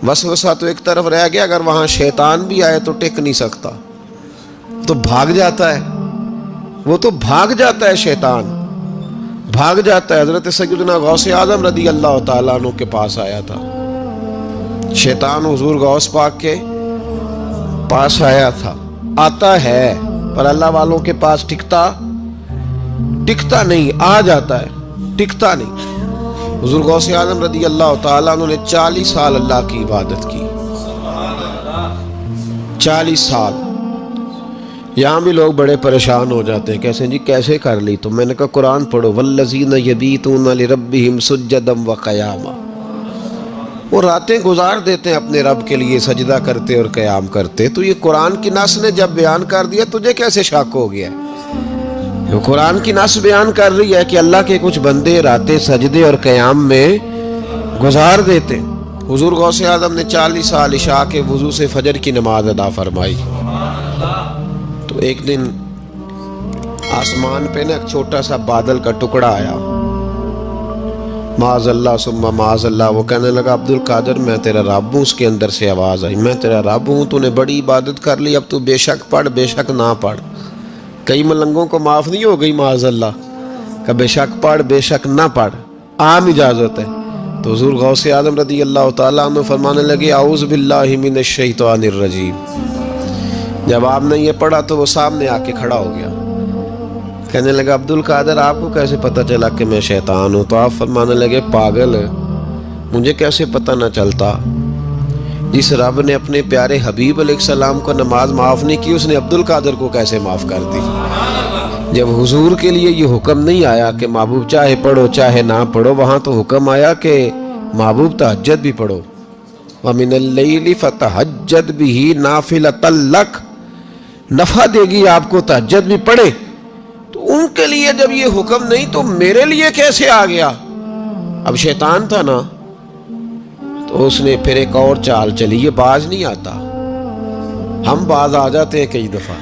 وسوسہ تو ایک طرف رہ گیا، اگر وہاں شیطان بھی آئے تو ٹک نہیں سکتا، تو بھاگ جاتا ہے، وہ تو بھاگ جاتا ہے، شیطان بھاگ جاتا ہے۔ حضرت سیدنا غوث اعظم رضی اللہ تعالیٰ عنہ کے پاس آیا تھا، شیطان حضور غوث پاک کے پاس آیا تھا، آتا ہے پر اللہ والوں کے پاس ٹکتا نہیں، آ جاتا ہے، ٹکتا نہیں۔ حضور غوث اعظم رضی اللہ تعالیٰ عنہ نے 40 سال اللہ کی عبادت کی، 40 سال۔ یہاں بھی لوگ بڑے پریشان ہو جاتے ہیں، کیسے جی کیسے کر لی؟ تو میں نے کہا قرآن پڑھو، والذین یبیتون لربہم سجدا وقیاما، وہ راتیں گزار دیتے ہیں اپنے رب کے لیے سجدہ کرتے اور قیام کرتے۔ تو یہ قرآن کی نص نے جب بیان کر دیا، تجھے کیسے شک ہو گیا؟ قرآن کی نص بیان کر رہی ہے کہ اللہ کے کچھ بندے راتیں سجدے اور قیام میں گزار دیتے۔ حضور غوث اعظم نے 40 سال عشاء کے وضو سے فجر کی نماز ادا فرمائی۔ تو ایک دن آسمان پہ ایک چھوٹا سا بادل کا ٹکڑا آیا، معاذ اللہ ثم معاذ اللہ، وہ کہنے لگا عبد القادر میں تیرا رب ہوں۔ اس کے اندر سے آواز آئی، میں تیرا رب ہوں، تو نے بڑی عبادت کر لی، اب تو بے شک پڑھ بے شک نہ پڑھ۔ کئی ملنگوں کو معاف نہیں ہو گئی معاذ اللہ کہ بے شک پڑھ بے شک نہ پڑھ، عام اجازت ہے۔ تو حضور غوث اعظم رضی اللہ تعالیٰ عنہ فرمانے لگے اعوذ باللہ من الشیطان الرجیم۔ جب آپ نے یہ پڑھا تو وہ سامنے آ کے کھڑا ہو گیا، کہنے لگا عبد القادر آپ کو کیسے پتہ چلا کہ میں شیطان ہوں؟ تو آپ فرمانے لگے پاگل، مجھے کیسے پتہ نہ چلتا؟ جس رب نے اپنے پیارے حبیب علیہ السلام کو نماز معاف نہیں کی، اس نے عبد القادر کو کیسے معاف کر دی؟ جب حضور کے لیے یہ حکم نہیں آیا کہ محبوب چاہے پڑھو چاہے نہ پڑھو، وہاں تو حکم آیا کہ محبوب تہجد بھی پڑھو، وَمِنَ اللَّيْلِ فَتَہَجَّدْ بِهِ نَافِلَةً لَكَ، نفع دے گی آپ کو، تہجد بھی پڑھے۔ تو ان کے لیے جب یہ حکم نہیں تو میرے لیے کیسے آ گیا؟ اب شیطان تھا نا، تو اس نے پھر ایک اور چال چلی، یہ باز نہیں آتا، ہم باز آ جاتے ہیں کئی دفعہ،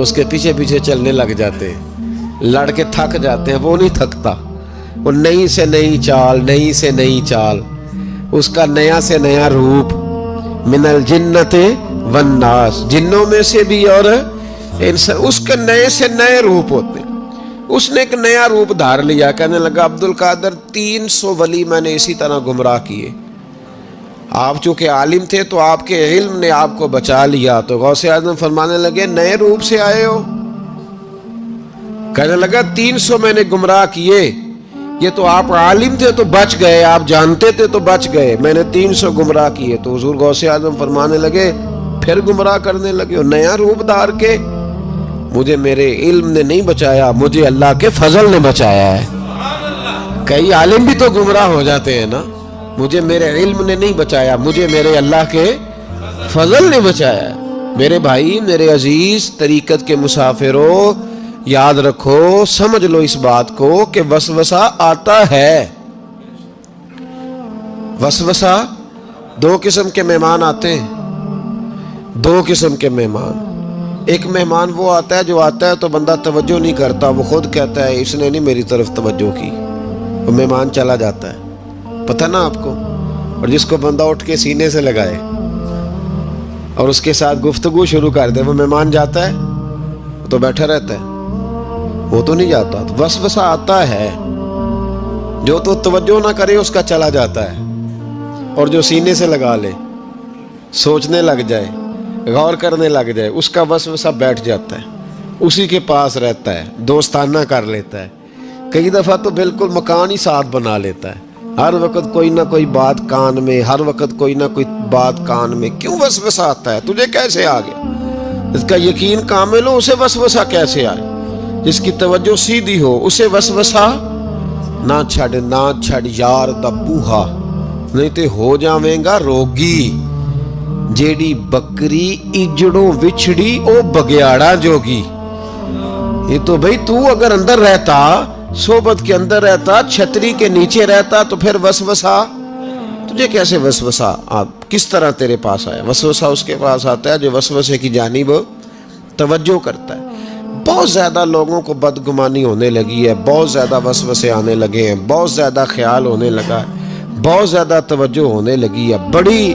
اس کے پیچھے پیچھے چلنے لگ جاتے ہیں، لڑ کے تھک جاتے ہیں، وہ نہیں تھکتا، وہ نئی سے نئی چال، نئی سے نئی چال، اس کا نیا سے نیا روپ، من الجنت والناس، جنوں میں سے بھی اور اس کے نئے سے نئے روپ ہوتے ہیں۔ اس نے ایک نیا روپ دھار لیا، کہنے لگا عبد القادر 300 ولی میں نے اسی طرح گمراہ کیے، آپ چونکہ عالم تھے تو آپ کے علم نے آپ کو بچا لیا۔ تو غوث اعظم فرمانے لگے نئے روپ سے آئے ہو؟ کہنے لگا 300 میں نے گمراہ کیے، یہ تو آپ عالم تھے تو بچ گئے، آپ جانتے تھے تو بچ گئے، میں نے 300 گمراہ کیے۔ تو حضور غوث اعظم فرمانے لگے پھر گمراہ کرنے لگے ہو نیا روپ دھار کے؟ مجھے میرے علم نے نہیں بچایا، مجھے اللہ کے فضل نے بچایا ہے۔ کئی عالم بھی تو گمراہ ہو جاتے ہیں نا، مجھے میرے علم نے نہیں بچایا، مجھے میرے اللہ کے فضل نے بچایا ہے۔ میرے بھائی، میرے عزیز طریقت کے مسافروں، یاد رکھو، سمجھ لو اس بات کو کہ وسوسہ آتا ہے۔ وسوسہ، 2 قسم کے مہمان آتے ہیں، 2 قسم کے مہمان۔ ایک مہمان وہ آتا ہے جو آتا ہے تو بندہ توجہ نہیں کرتا، وہ خود کہتا ہے اس نے نہیں میری طرف توجہ کی، وہ مہمان چلا جاتا ہے، پتہ نا آپ کو۔ اور جس کو بندہ اٹھ کے سینے سے لگائے اور اس کے ساتھ گفتگو شروع کر دے، وہ مہمان جاتا ہے تو بیٹھا رہتا ہے، وہ تو نہیں جاتا۔ تو وسوسہ آتا ہے، جو تو توجہ نہ کرے اس کا چلا جاتا ہے، اور جو سینے سے لگا لے، سوچنے لگ جائے، غور کرنے لگ جائے، اس کا وسوسہ بیٹھ جاتا ہے، اسی کے پاس رہتا ہے، دوستانہ کر لیتا ہے، کئی دفعہ تو بالکل مکان ہی ساتھ بنا لیتا ہے، ہر وقت کوئی نہ کوئی بات کان میں، ہر وقت کوئی نہ کوئی بات کان میں۔ کیوں وسوسہ آتا ہے؟ تجھے کیسے آ گیا؟ اس کا یقین کامل ہو، اسے وسوسہ کیسے آئے؟ جس کی توجہ سیدھی ہو اسے وسوسہ نہ چھڑ یار دا بوہا، نہیں تے ہو جاویں گا روگی۔ جیڑی بکری اجڑوں وچھڑی او بگیاڑا جوگی۔ یہ تو بھئی تو اگر اندر رہتا، صحبت کے اندر رہتا، چھتری کے نیچے رہتا، تو پھر وسوسہ تجھے کیسے وسوسہ کس طرح تیرے پاس آیا؟ وسوسہ اس کے پاس آتا ہے جو وسوسے کی جانب توجہ کرتا ہے۔ بہت زیادہ لوگوں کو بدگمانی ہونے لگی ہے، بہت زیادہ وسوسے آنے لگے ہیں، بہت زیادہ خیال ہونے لگا ہے، بہت زیادہ توجہ ہونے لگی ہے، بڑی